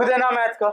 Book देना math का।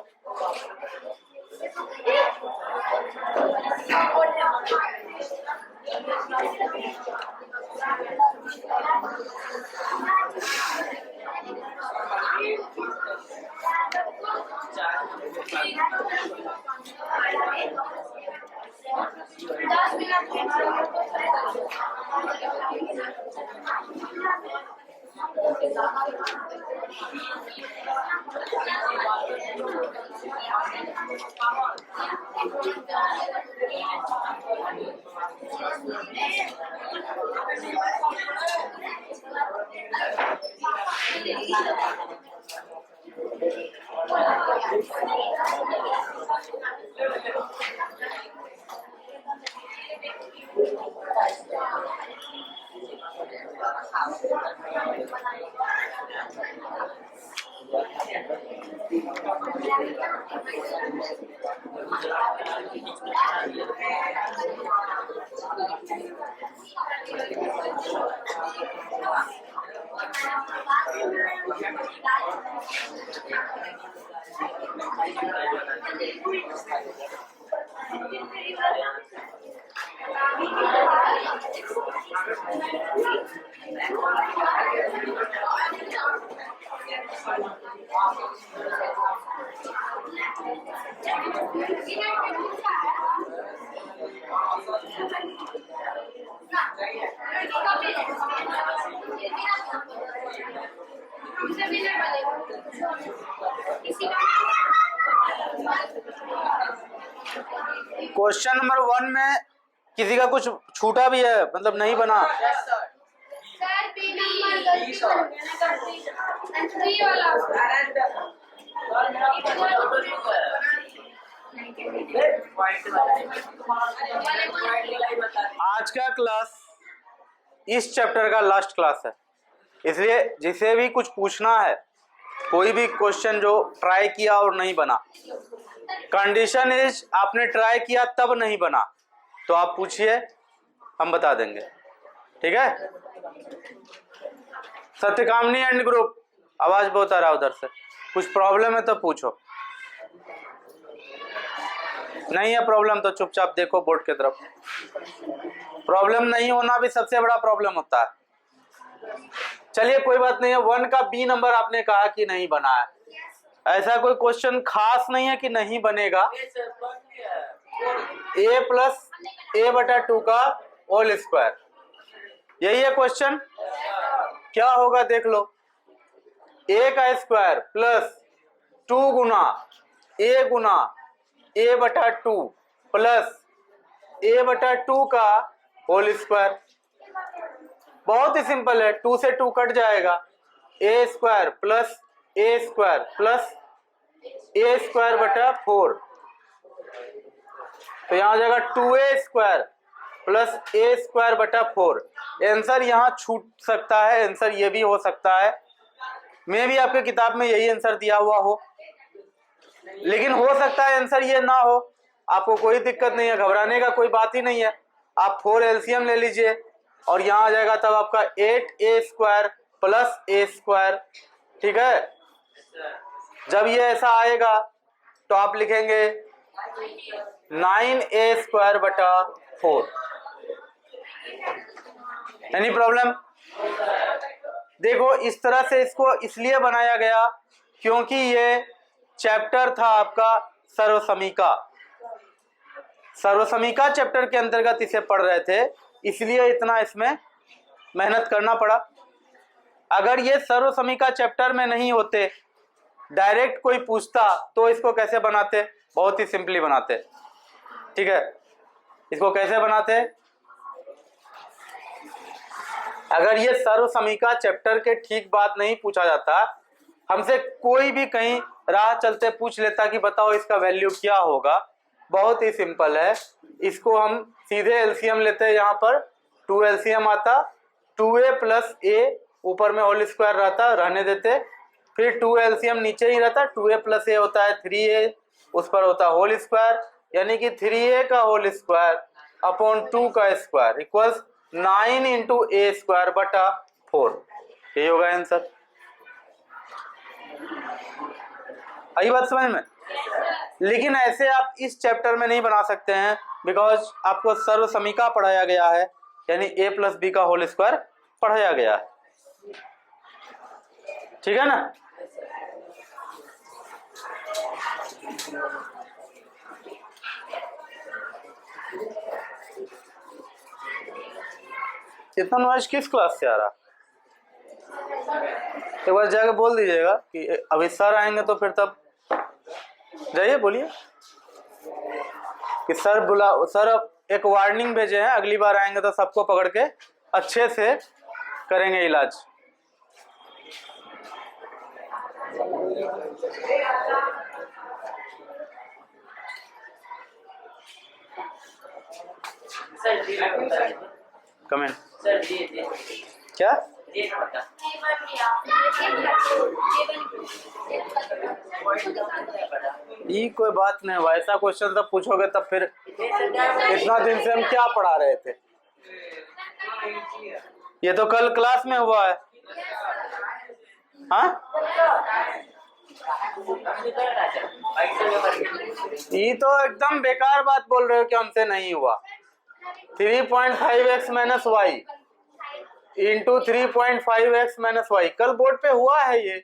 Question number 1 में किसी का कुछ छूटा भी है, मतलब नहीं बना? आज का क्लास इस चैप्टर का लास्ट क्लास है, इसलिए जिसे भी कुछ पूछना है, कोई भी क्वेश्चन जो ट्राई किया और नहीं बना, कंडीशन इज आपने ट्राई किया तब नहीं बना तो आप पूछिए, हम बता देंगे। ठीक है? सत्यकामनी एंड ग्रुप, आवाज बहुत आ रहा है उधर से, कुछ प्रॉब्लम है तो पूछो, नहीं है प्रॉब्लम तो चुपचाप देखो बोर्ड की तरफ। प्रॉब्लम नहीं होना भी सबसे बड़ा प्रॉब्लम होता है। चलिए कोई बात नहीं है। 1 का बी नंबर आपने कहा कि नहीं बना है, ऐसा कोई क्वेश्चन खास नहीं है कि नहीं बनेगा। a प्लस a/2 का होल स्क्वायर, यही है क्वेश्चन। क्या होगा देख लो, a का स्क्वायर प्लस 2 गुना a/2 प्लस a/2 का होल स्क्वायर। बहुत ही सिंपल है, 2 से 2 कट जाएगा, a square plus a square plus a square बटा 4, तो यहां हो जाएगा 2a square plus a square बटा 4। आंसर यहां छूट सकता है, आंसर ये भी हो सकता है, मैं भी आपके किताब में यही आंसर दिया हुआ हो, लेकिन हो सकता है आंसर ये ना हो। आपको कोई दिक्कत नहीं है, घबराने का कोई बात ही नहीं है। आप 4 एलसीएम ले लीजिए और यहाँ आ जाएगा तब आपका 8a square plus a square. ठीक है? जब ये ऐसा आएगा तो आप लिखेंगे 9a स्क्वायर बटा 4। Any problem? देखो इस तरह से इसको इसलिए बनाया गया क्योंकि ये चैप्टर था आपका सर्वसमीका। सर्वसमीका चैप्टर के अंतर्गत इसे पढ़ रहे थे, इसलिए इतना इसमें मेहनत करना पड़ा। अगर ये सर्वसमीका चैप्टर में नहीं होते, डायरेक्ट कोई पूछता तो इसको कैसे बनाते? बहुत ही सिंपली बनाते। ठीक है? इसको कैसे बनाते? अगर ये सर्वसमीका चैप्टर के ठीक बात नहीं पूछा जाता, हमसे कोई भी कहीं राह चलते पूछ लेता कि बताओ इसका वैल्यू क्या होगा, बहुत ही सिंपल है। इसको हम सीधे एलसीएम लेते हैं, यहाँ पर 2 एलसीएम आता, 2a प्लस a ऊपर में होल स्क्वायर रहता, रहने देते, फिर 2 एलसीएम नीचे ही रहता, 2a प्लस a होता है 3a, उस पर होता होल स्क्वायर, यानी कि 3a का होल स्क्वायर अपॉन 2 का square equals 9 into a square बटा 4। यही होगा आंसर। आई बात समझ में? लेकिन ऐसे आप इस चैप्टर में नहीं बना सकते हैं, बिकॉज आपको सर्व समीका पढ़ाया गया है, यानी a प्लस बी का होल स्क्वायर पढ़ाया गया है। ठीक है ना? इतना नॉइज किस क्लास से आ रहा? एक बार जाके बोल दीजिएगा कि अभी सर आएंगे तो फिर तब जाइए बोलिए कि सर एक वार्निंग भेजे हैं, अगली बार आएंगे तो सबको पकड़ के अच्छे से करेंगे इलाज। कमेंट क्या? ये कोई बात नहीं, वैसा क्वेश्चन तब पूछोगे तब फिर इतना दिन से हम क्या पढ़ा रहे थे। ये तो कल क्लास में हुआ है। हाँ, ये तो एकदम बेकार बात बोल रहे हो कि हमसे नहीं हुआ। 3.5x minus Y into 3.5x minus Y कल बोर्ड पे हुआ है, ये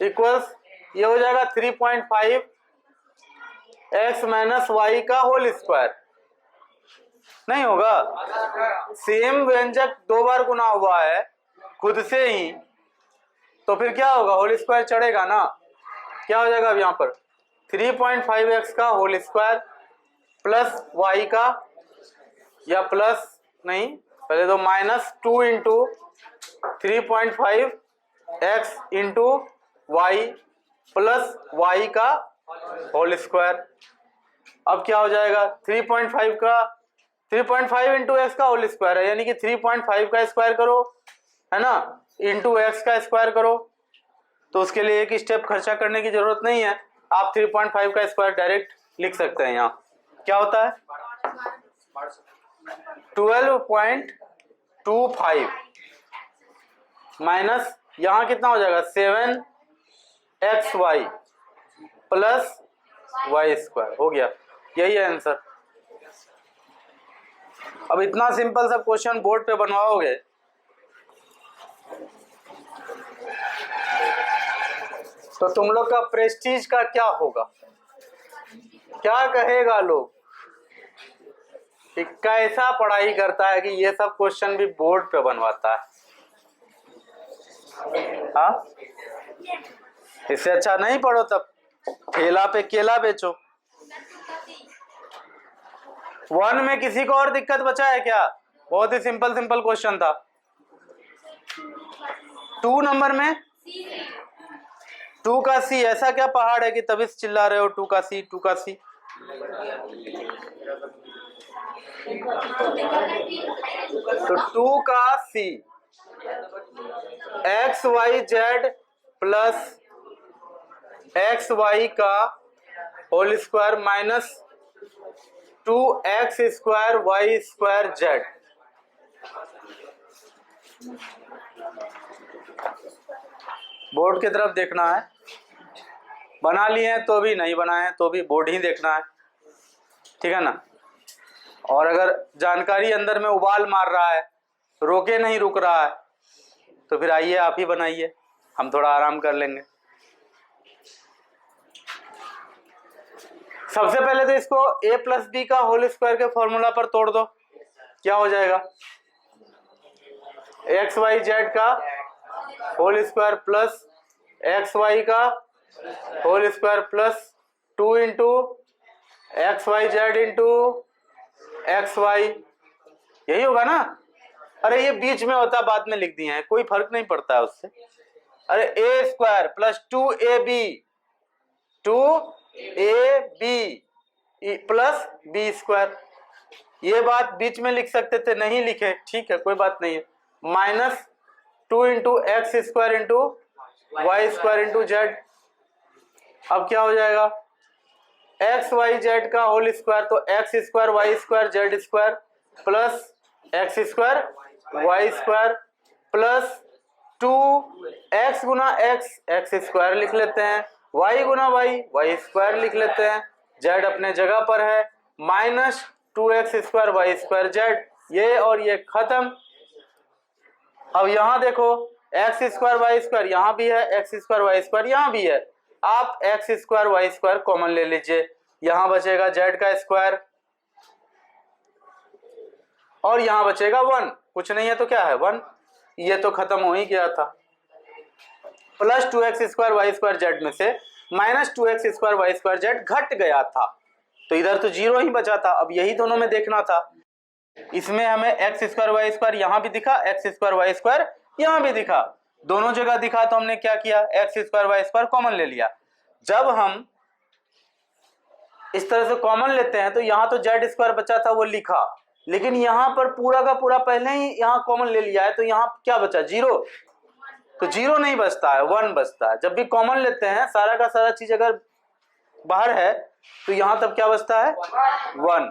इक्वल्स ये हो जाएगा 3.5x माइनस वाई का होल स्क्वायर। नहीं होगा, सेम व्यंजक दो बार गुना हुआ है खुद से ही, तो फिर क्या होगा, होल स्क्वायर चढ़ेगा ना। क्या हो जाएगा अब यहाँ पर 3.5x का होल स्क्वायर प्लस वाई का, या प्लस नहीं, पहले तो -2 into 3.5x into Y plus Y का होल स्क्वायर। अब क्या हो जाएगा 3.5 इंटू एक्स का होल स्क्वायर है, यानी कि 3.5 का स्क्वायर करो, है ना, इंटू एक्स का स्क्वायर करो। तो उसके लिए एक स्टेप खर्चा करने की जरूरत नहीं है, आप 3.5 का स्क्वायर डायरेक्ट लिख सकते हैं। यहाँ क्या होता है 12.25 माइनस यहाँ कितना हो जाएगा 7xy प्लस वाई स्क्वायर हो गया। यही है आंसर। अब इतना सिंपल सा क्वेश्चन बोर्ड पे बनवाओगे तो तुम लोग का प्रेस्टीज का क्या होगा, क्या कहेगा लोग कि कैसा पढ़ाई करता है कि ये सब क्वेश्चन भी बोर्ड पे बनवाता है। हाँ, इससे अच्छा नहीं पढ़ो, तब ठेला पे केला बेचो। 1 में किसी को और दिक्कत बचा है क्या? बहुत ही सिंपल क्वेश्चन था। 2 नंबर में 2 का सी, ऐसा क्या पहाड़ है कि तभी चिल्ला रहे हो 2 का सी 2 का सी? तो 2 का c x Y z plus x y का whole square minus 2x square Y square z. Board की तरफ देखना है, बना लिए हैं तो भी, नहीं बनाए हैं तो भी बोर्ड ही देखना है, ठीक है ना। और अगर जानकारी अंदर में उबाल मार रहा है, रोके नहीं रुक रहा है, तो फिर आइए आप ही बनाइए, हम थोड़ा आराम कर लेंगे। सबसे पहले तो इसको a प्लस बी का होल स्क्वायर के फॉर्मूला पर तोड़ दो। क्या हो जाएगा एक्स वाई जेड का whole square plus x y का whole square plus 2 into x Y z into x y, यही होगा ना। अरे ये बीच में होता, बाद में लिख दिए हैं, कोई फर्क नहीं पड़ता है उससे। अरे a square plus 2ab plus b square, ये बात बीच में लिख सकते थे, नहीं लिखे, ठीक है कोई बात नहीं है। Minus 2 into X square into Y square into Z. अब क्या हो जाएगा एक्स वाई जेड का होल स्क्वायर, तो X square Y square Z square plus X square Y square plus 2x गुना एक्स एक्स स्क्वायर लिख लेते हैं y गुना y स्क्वायर लिख लेते हैं, z अपने जगह पर है, minus 2x square Y square z, ये और ये खत्म। अब यहाँ देखो एक्स स्क्वायर वाई स्क्वायर यहाँ भी है, एक्स स्क्वायर वाई स्क्वायर यहाँ भी है, आप X square Y square common ले लीजिए, यहाँ बचेगा z का स्क्वायर और यहाँ बचेगा 1, कुछ नहीं है तो क्या है 1, ये तो खत्म हो ही गया था। Plus 2x square Y square Z में से minus 2x square Y square Z घट गया था, तो इधर तो जीरो ही बचा था। अब यही दोनों में देखना था, इसमें हमें एक्स स्क्वायर वाई स्क्वायर यहाँ भी दिखा, एक्स स्क्वायर वाई स्क्वायर यहाँ भी दिखा, दोनों जगह दिखा, तो हमने क्या किया, X square Y square common ले लिया। जब हम इस तरह से कॉमन लेते हैं तो यहाँ तो जेड स्क्वायर बचा था वो लिखा, लेकिन यहाँ पर पूरा का पूरा पहले ही यहाँ कॉमन ले लिया है, तो यहाँ क्या बचा, जीरो, तो जीरो नहीं बचता है, 1 बचता है। जब भी कॉमन लेते हैं सारा का सारा चीज अगर बाहर है तो यहाँ तब क्या बचता है 1,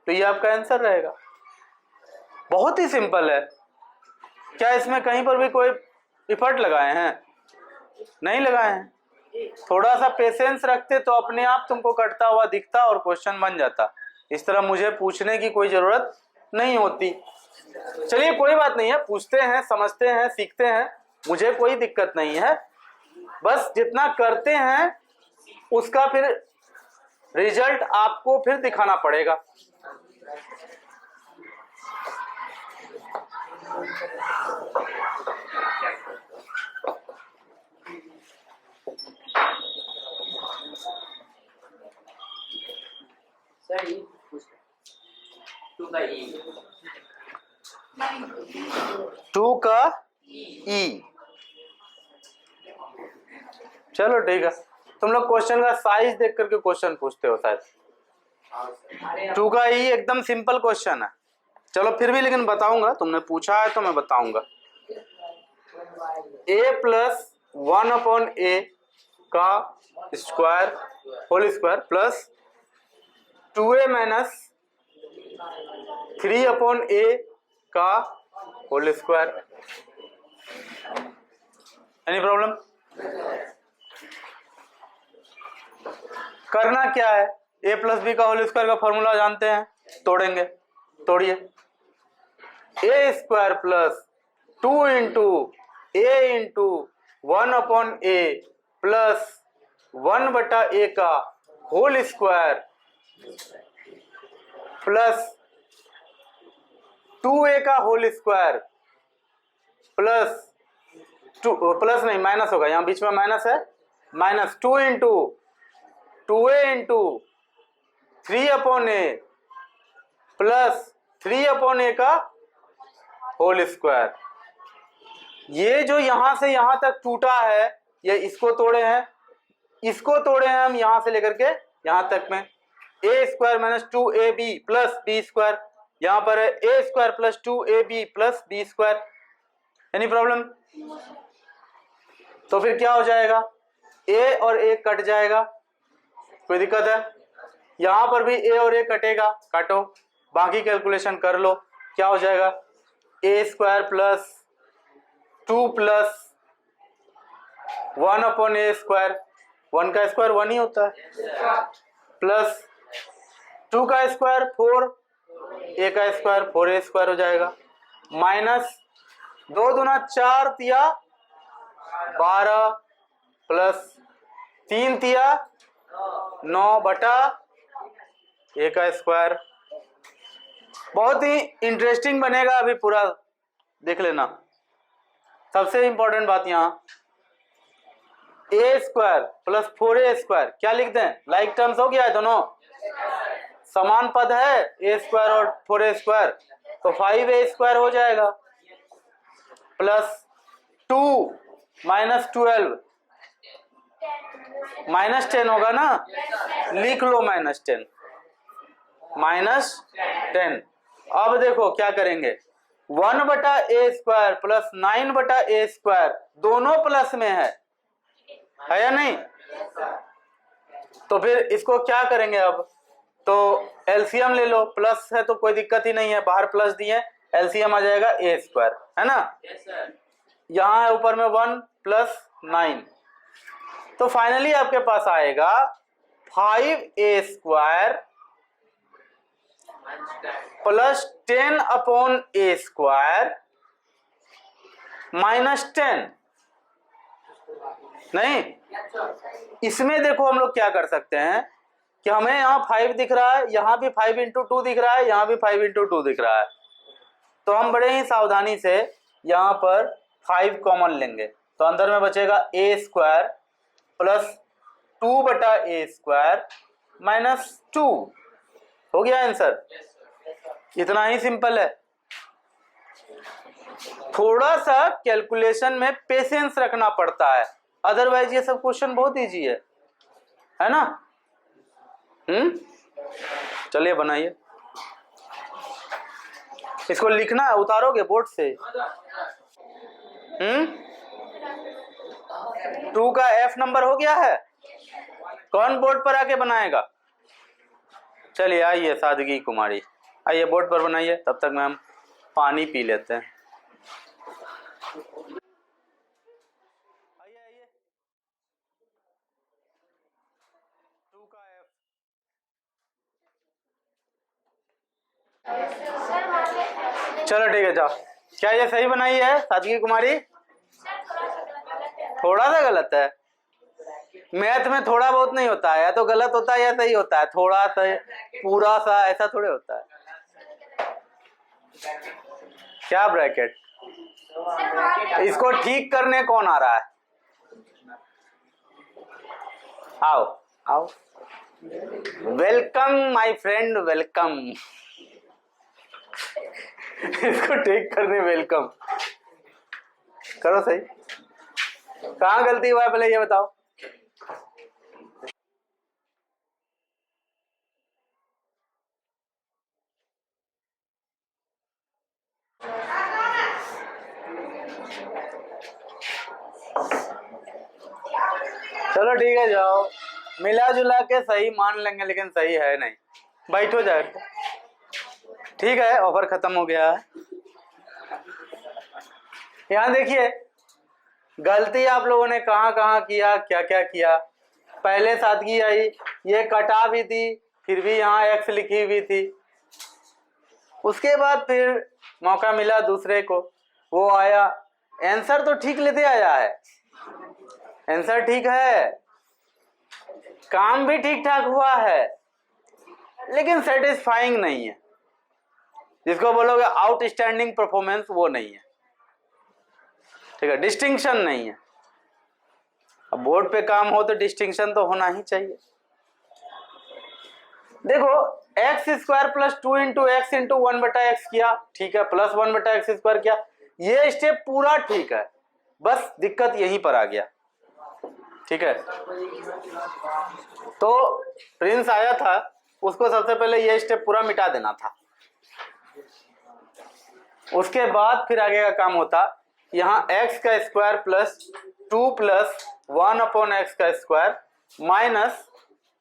तो ये आपका आंसर रहेगा। बहुत ही सिंपल है, क्या इसमें कहीं पर भी कोई इफर्ट लगाए हैं, नहीं लगाए हैं। थोड़ा सा पेशेंस रखते तो अपने आप तुमको कटता हुआ दिखता और क्वेश्चन बन जाता, इस तरह मुझे पूछने की कोई जरूरत नहीं होती। चलिए कोई बात नहीं है, पूछते हैं, समझते हैं, सीखते हैं, मुझे कोई दिक्कत नहीं है, बस जितना करते हैं उसका फिर रिजल्ट आपको फिर दिखाना पड़ेगा। सर ये 2 का ई, चलो ठीक है। तुम लोग क्वेश्चन का साइज देख करके क्वेश्चन पूछते हो शायद। 2 का ई एकदम सिंपल क्वेश्चन है, चलो फिर भी लेकिन बताऊंगा, तुमने पूछा है तो मैं बताऊंगा। a प्लस 1 अपॉन ए का square whole square plus 2a minus 3 upon a का होल स्क्वायर। Any problem? करना क्या है, a प्लस बी का होल स्क्वायर का फॉर्मूला जानते हैं, तोड़ेंगे, तोड़िए। A square plus 2 into a into 1 upon a plus 1 बटा ए का होल स्क्वायर प्लस 2a का होल स्क्वायर प्लस 2 प्लस नहीं माइनस होगा, यहाँ बीच में माइनस है, minus 2 into 2a into 3 upon a plus 3 upon a का होल स्क्वायर। ये जो यहां से यहां तक टूटा है, ये इसको तोड़े हैं, इसको तोड़े हैं हम यहां से लेकर के यहां तक में। A square minus 2ab plus b square, यहां पर है a square plus 2ab plus b square. Any problem? तो फिर क्या हो जाएगा, ए और ए कट जाएगा, कोई दिक्कत है? यहां पर भी ए और ए कटेगा, काटो, बाकी कैलकुलेशन कर लो, क्या हो जाएगा, ए स्क्वायर प्लस 2 प्लस 1 अपॉन ए स्क्वायर, 1 का स्क्वायर 1 ही होता है, प्लस 2 का स्क्वायर 4, ए का स्क्वायर 4a स्क्वायर हो जाएगा, माइनस 2 दूना 4 तिया 12 प्लस 3 तिया 9 बटा ए का स्क्वायर। बहुत ही इंटरेस्टिंग बनेगा, अभी पूरा देख लेना। सबसे इंपॉर्टेंट बात यहाँ, ए स्क्वायर प्लस 4a स्क्वायर क्या लिख दें, लाइक टर्म्स हो गया है, दोनों समान पद है, ए स्क्वायर और 4a स्क्वायर, तो 5a स्क्वायर हो जाएगा, प्लस 2 माइनस 12 माइनस 10 होगा ना, लिख लो माइनस 10, माइनस 10। अब देखो क्या करेंगे, 1 बटा ए स्क्वायर प्लस 9 बटा ए स्क्वायर दोनों प्लस में है या नहीं? तो फिर इसको क्या करेंगे, अब तो एलसीएम ले लो, प्लस है तो कोई दिक्कत ही नहीं है, बाहर प्लस दिए, एलसीएम आ जाएगा ए स्क्वायर, है ना? यहाँ है ऊपर में 1 प्लस 9, तो फाइनली आपके पास आएगा 5a² प्लस 10/a² -10। नहीं, इसमें देखो हम लोग क्या कर सकते हैं कि हमें यहाँ 5 दिख रहा है, यहाँ भी 5 × 2 दिख रहा है, यहाँ भी 5 × 2 दिख रहा है, तो हम बड़े ही सावधानी से यहाँ पर 5 कॉमन लेंगे, तो अंदर में बचेगा a² प्लस 2/a² -2। हो गया आंसर। इतना ही सिंपल है। थोड़ा सा कैलकुलेशन में पेशेंस रखना पड़ता है, अदरवाइज ये सब क्वेश्चन बहुत इजी है ना। चलिए बनाइए। इसको लिखना है, उतारोगे बोर्ड से। 2 का F नंबर हो गया है, कौन बोर्ड पर आके बनाएगा? चलिए आइए सादगी कुमारी, आइए बोर्ड पर बनाइए, तब तक में हम पानी पी लेते हैं। आइए आइए। 2 का F। चलो ठीक है, जाओ। क्या ये सही बनाई है सादगी कुमारी? थोड़ा सा गलत है। मैथ में थोड़ा बहुत नहीं होता है, या तो गलत होता है या सही होता है। थोड़ा सा, पूरा सा, ऐसा थोड़े होता है। क्या ब्रैकेट? इसको ठीक करने कौन आ रहा है? आओ आओ। Welcome my friend, welcome. इसको ठीक करने वेलकम करो। सही, कहाँ गलती हुआ है पहले ये बताओ। चलो ठीक है, जाओ। मिला जुला के सही मान लेंगे, लेकिन सही है नहीं। बैठो जाए। ठीक है, ऑफर खत्म हो गया है। यहाँ देखिए, गलती आप लोगों ने कहाँ कहाँ किया, क्या क्या किया। पहले सादगी आई, ये कटा भी थी, फिर भी यहाँ x लिखी हुई थी। उसके बाद फिर मौका मिला दूसरे को, वो आया, आंसर तो ठीक लेते आया है। आंसर ठीक है, काम भी ठीक ठाक हुआ है, लेकिन सेटिस्फाइंग नहीं है। जिसको बोलोगे आउटस्टैंडिंग परफॉर्मेंस, वो नहीं है। ठीक है, डिस्टिंक्शन नहीं है। अब बोर्ड पे काम हो तो डिस्टिंक्शन तो होना ही चाहिए। देखो, x² प्लस 2 × x × 1/x किया, ठीक है, प्लस 1/x² किया, ये स्टेप पूरा ठीक है, बस दिक्कत यहीं पर आ गया। ठीक है, तो प्रिंस आया था, उसको सबसे पहले ये स्टेप पूरा मिटा देना था। उसके बाद फिर आगे का काम होता, यहाँ x² plus 2 plus 1/x² minus,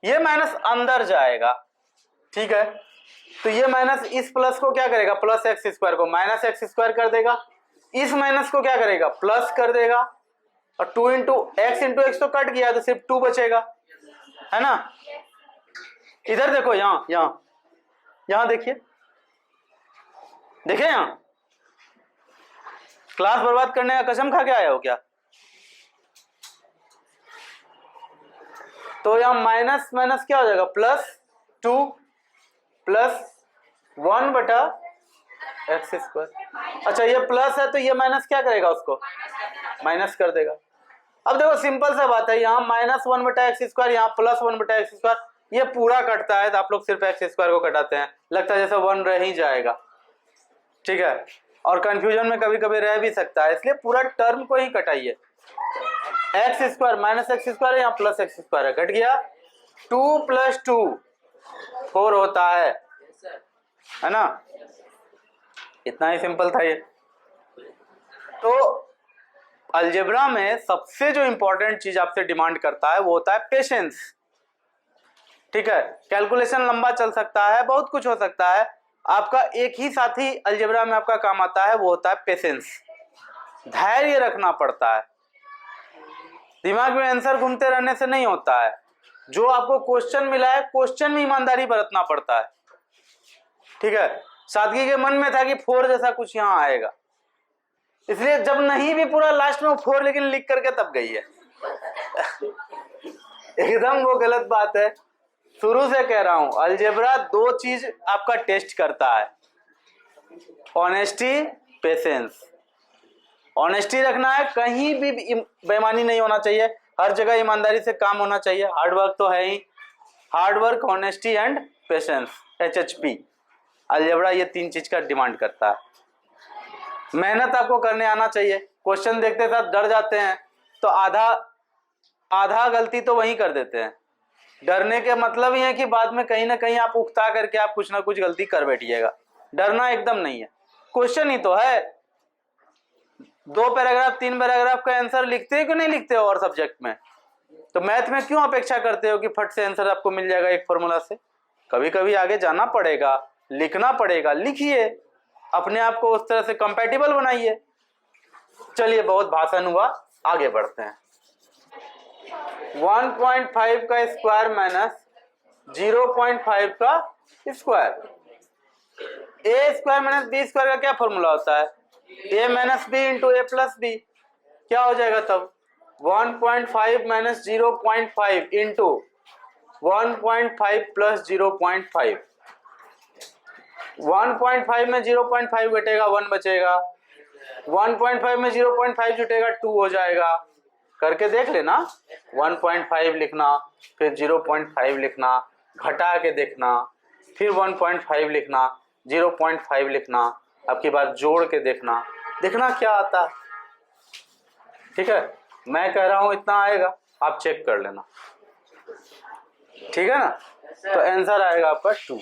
ये माइनस अंदर जाएगा। ठीक है, तो ये माइनस इस प्लस को क्या करेगा, प्लस x² को माइनस x² कर देगा, इस माइनस को क्या करेगा, प्लस कर देगा, और 2 × x × x तो कट गया, तो सिर्फ 2 बचेगा, है ना। इधर देखो, यहाँ यहाँ यहाँ देखिए, देखे यहाँ क्लास बर्बाद करने का कसम खा के आया हो क्या? तो यहाँ माइनस माइनस क्या हो जाएगा, प्लस 2 प्लस 1/x²। अच्छा, ये प्लस है तो ये माइनस क्या करेगा, उसको माइनस कर देगा। अब देखो, सिंपल सा बात है, यहाँ -1/x², यहाँ प्लस 1/x², ये पूरा कटता है, तो आप लोग सिर्फ x² को कटाते हैं, लगता है जैसे 1 रह ही जाएगा। ठीक है, और कंफ्यूजन में कभी कभी रह भी सकता है, इसलिए पूरा टर्म को ही कटाइए। x² माइनस x² यहाँ प्लस x² है, घट गया। 2 + 2 4 होता है ना। इतना ही सिंपल था ये। तो अलजेब्रा में सबसे जो इंपॉर्टेंट चीज आपसे डिमांड करता है वो होता है पेशेंस। ठीक है, कैलकुलेशन लंबा चल सकता है, बहुत कुछ हो सकता है, आपका एक ही साथी अलजेब्रा में आपका काम आता है, वो होता है पेशेंस। धैर्य रखना पड़ता है। दिमाग में आंसर घूमते रहने से नहीं होता है। जो आपको क्वेश्चन मिला है, क्वेश्चन में ईमानदारी बरतना पड़ता है। ठीक है, सादगी के मन में था कि 4 जैसा कुछ यहाँ आएगा, इसलिए जब नहीं भी पूरा लास्ट में 4 लेकिन लिख करके तब गई है। एकदम वो गलत बात है। शुरू से कह रहा हूं, अलजेब्रा 2 चीज आपका टेस्ट करता है, ऑनेस्टी, पेशेंस। ऑनेस्टी रखना है, कहीं भी बेईमानी नहीं होना चाहिए, हर जगह ईमानदारी से काम होना चाहिए। हार्डवर्क तो है ही, hard work, honesty and patience, HHP। Algebra ये 3 चीज का डिमांड करता है। मेहनत आपको करने आना चाहिए। क्वेश्चन देखते साथ डर जाते हैं तो आधा गलती तो वहीं कर देते हैं। डरने के मतलब ही है कि बाद में कहीं ना कहीं आप उकता करके आप कुछ ना कुछ गलती कर बैठिएगा। डरना एकदम नहीं है, क्वेश्चन ही तो है। 2 पैराग्राफ 3 पैराग्राफ का आंसर लिखते हो कि नहीं लिखते हो और सब्जेक्ट में, तो मैथ में क्यों अपेक्षा करते हो कि फट से आंसर आपको मिल जाएगा एक फॉर्मूला से? कभी कभी आगे जाना पड़ेगा, लिखना पड़ेगा, लिखिए, अपने आप को उस तरह से कंपैटिबल बनाइए। चलिए, बहुत भाषण हुआ, आगे बढ़ते हैं। 1.5 का स्क्वायर माइनस 0.5 का स्क्वायर। ए स्क्वायर माइनस बी स्क्वायर का क्या फॉर्मूला होता है? ए minus B into A plus B. क्या हो जाएगा तब? 1.5 माइनस 0.5 इंटू 1.5 प्लस 0.5। 1.5 में 0.5 घटेगा, 1 बचेगा। 1.5 में 0.5 जुटेगा, 2 हो जाएगा। करके देख लेना। 1.5 लिखना, फिर 0.5 लिखना, घटा के देखना, फिर 1.5 लिखना, 0.5 लिखना, अब की बार जोड़ के देखना क्या आता है। ठीक है, मैं कह रहा हूं इतना आएगा, आप चेक कर लेना। ठीक है ना? तो आंसर आएगा आपका 2।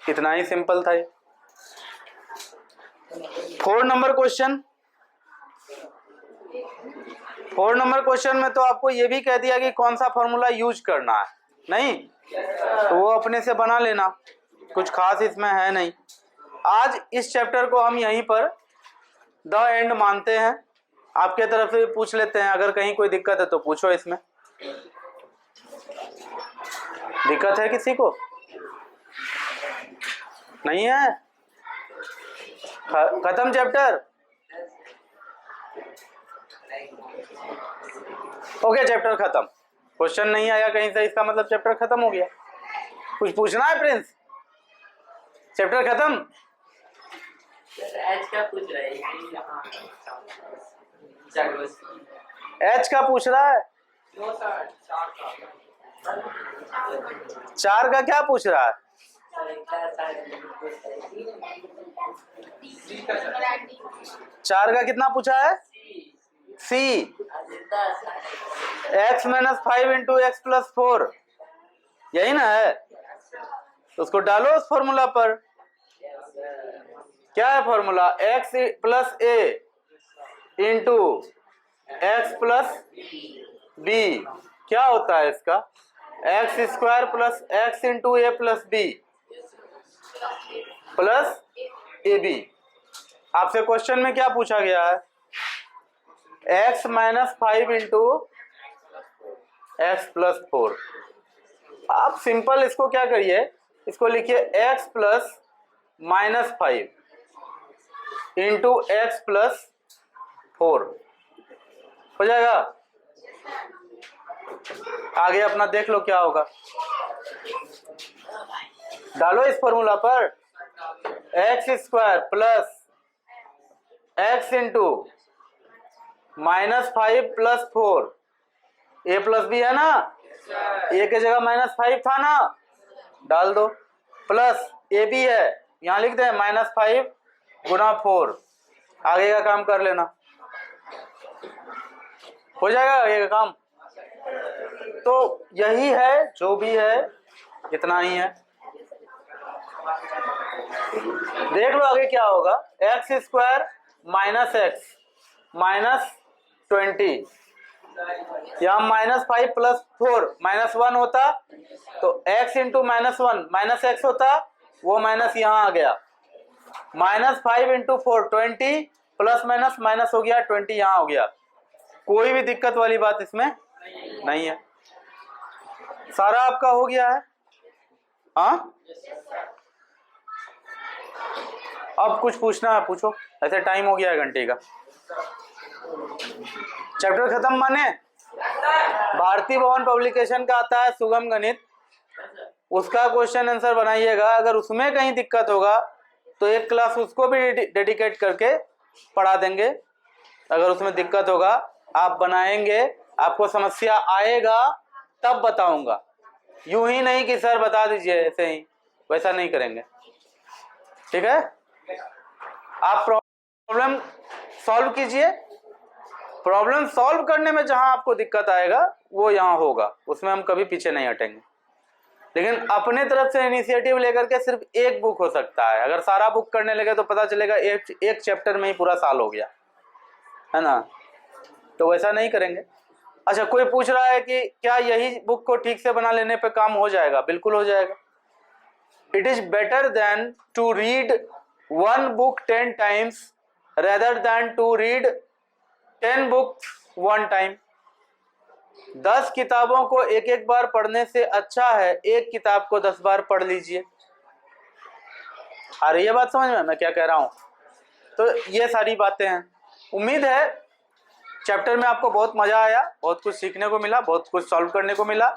कितना ही सिंपल था ये। 4 नंबर क्वेश्चन। 4 नंबर क्वेश्चन में तो आपको ये भी कह दिया कि कौन सा फॉर्मूला यूज करना है, नहीं तो वो अपने से बना लेना, कुछ खास इसमें है नहीं। आज इस चैप्टर को हम यहीं पर द एंड मानते हैं। आपके तरफ से भी पूछ लेते हैं, अगर कहीं कोई दिक्कत है तो पूछो। इसमें दिक्कत है किसी को? नहीं है? खत्म चैप्टर? ओके, चैप्टर खत्म। क्वेश्चन नहीं आया कहीं से, इसका मतलब चैप्टर खत्म हो गया। कुछ पूछना है प्रिंस? चैप्टर खत्म? एच का पूछ रहा है। एच का पूछ रहा है? 4 का क्या पूछ रहा है? 4 का कितना पूछा है? C। x minus 5 into X plus 4, यही ना है? तो उसको डालो उस फॉर्मूला पर। क्या है formula? x plus a into X plus B. क्या होता है इसका? X square plus X into A plus B plus A B. आपसे क्वेश्चन में क्या पूछा गया है? x minus 5 into X plus 4। आप सिंपल इसको क्या करिए, इसको लिखिए x plus minus 5 into X plus 4 हो जाएगा। आगे अपना देख लो क्या होगा। डालो इस फॉर्मूला पर, x square plus X into minus 5 plus 4, ए प्लस बी है ना, ए के जगह माइनस 5 था ना, डाल दो, प्लस ए बी है, यहां लिख दें माइनस 5 गुना 4। आगे का काम कर लेना, हो जाएगा आगे का काम। तो यही है, जो भी है इतना ही है। देख लो आगे क्या होगा। X square minus x minus 20, यहाँ माइनस 5 प्लस 4 माइनस 1 होता, तो x into minus 1 minus x होता, वो माइनस यहाँ आ गया। Minus 5 into 4 20 plus minus minus हो गया 20 यहाँ हो गया। कोई भी दिक्कत वाली बात इसमें नहीं है। सारा आपका हो गया है। हाँ, अब कुछ पूछना है पूछो, ऐसे टाइम हो गया है घंटे का। चैप्टर खत्म माने? भारती भवन पब्लिकेशन का आता है सुगम गणित, उसका क्वेश्चन आंसर बनाइएगा। अगर उसमें कहीं दिक्कत होगा तो एक क्लास उसको भी डेडिकेट करके पढ़ा देंगे। अगर उसमें दिक्कत होगा आप बनाएंगे, आपको समस्या आएगा तब बताऊंगा, यूं ही नहीं कि सर बता दीजिए ऐसे ही, वैसा नहीं करेंगे। ठीक है, आप प्रॉब्लम सॉल्व कीजिए। प्रॉब्लम सॉल्व करने में जहां आपको दिक्कत आएगा वो यहां होगा, उसमें हम कभी पीछे नहीं हटेंगे। लेकिन अपने तरफ से इनिशिएटिव लेकर के सिर्फ एक बुक हो सकता है। अगर सारा बुक करने लगे तो पता चलेगा एक चैप्टर में ही पूरा साल हो गया है ना, तो वैसा नहीं करेंगे। अच्छा, कोई पूछ रहा है कि क्या यही बुक को ठीक से बना लेने पे काम हो जाएगा? बिल्कुल हो जाएगा। It is better than to read one book 10 times rather than to read 10 books 1 time। 10 किताबों को एक एक बार पढ़ने से अच्छा है एक किताब को 10 बार पढ़ लीजिए। आ रही है बात समझ में मैं क्या कह रहा हूं? तो ये सारी बातें हैं। उम्मीद है चैप्टर में आपको बहुत मजा आया, बहुत कुछ सीखने को मिला, बहुत कुछ सॉल्व करने को मिला।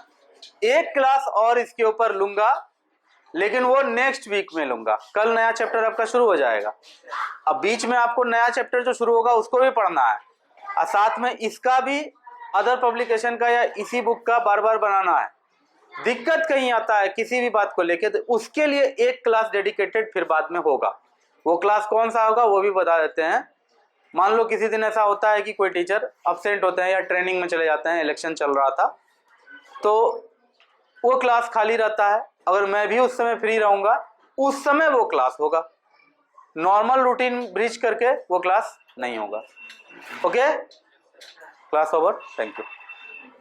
एक क्लास और इसके ऊपर लूंगा, लेकिन वो नेक्स्ट वीक में लूंगा। कल नया चैप्टर आपका शुरू हो जाएगा। अब बीच में आपको नया चैप्टर जो शुरू होगा उसको भी पढ़ना है, और साथ में इसका भी अदर पब्लिकेशन का या इसी बुक का बार बार बनाना है। दिक्कत कहीं आता है किसी भी बात को लेके तो उसके लिए एक क्लास डेडिकेटेड फिर बाद में होगा। वो क्लास कौन सा होगा वो भी बता देते हैं। मान लो किसी दिन ऐसा होता है कि कोई टीचर अब्सेंट होते हैं या ट्रेनिंग में चले जाते हैं, इलेक्शन चल रहा था, तो वो क्लास खाली रहता है। अगर मैं भी उस समय फ्री रहूंगा उस समय वो क्लास होगा। नॉर्मल रूटीन ब्रीच करके वो क्लास नहीं होगा। Okay, class over, thank you.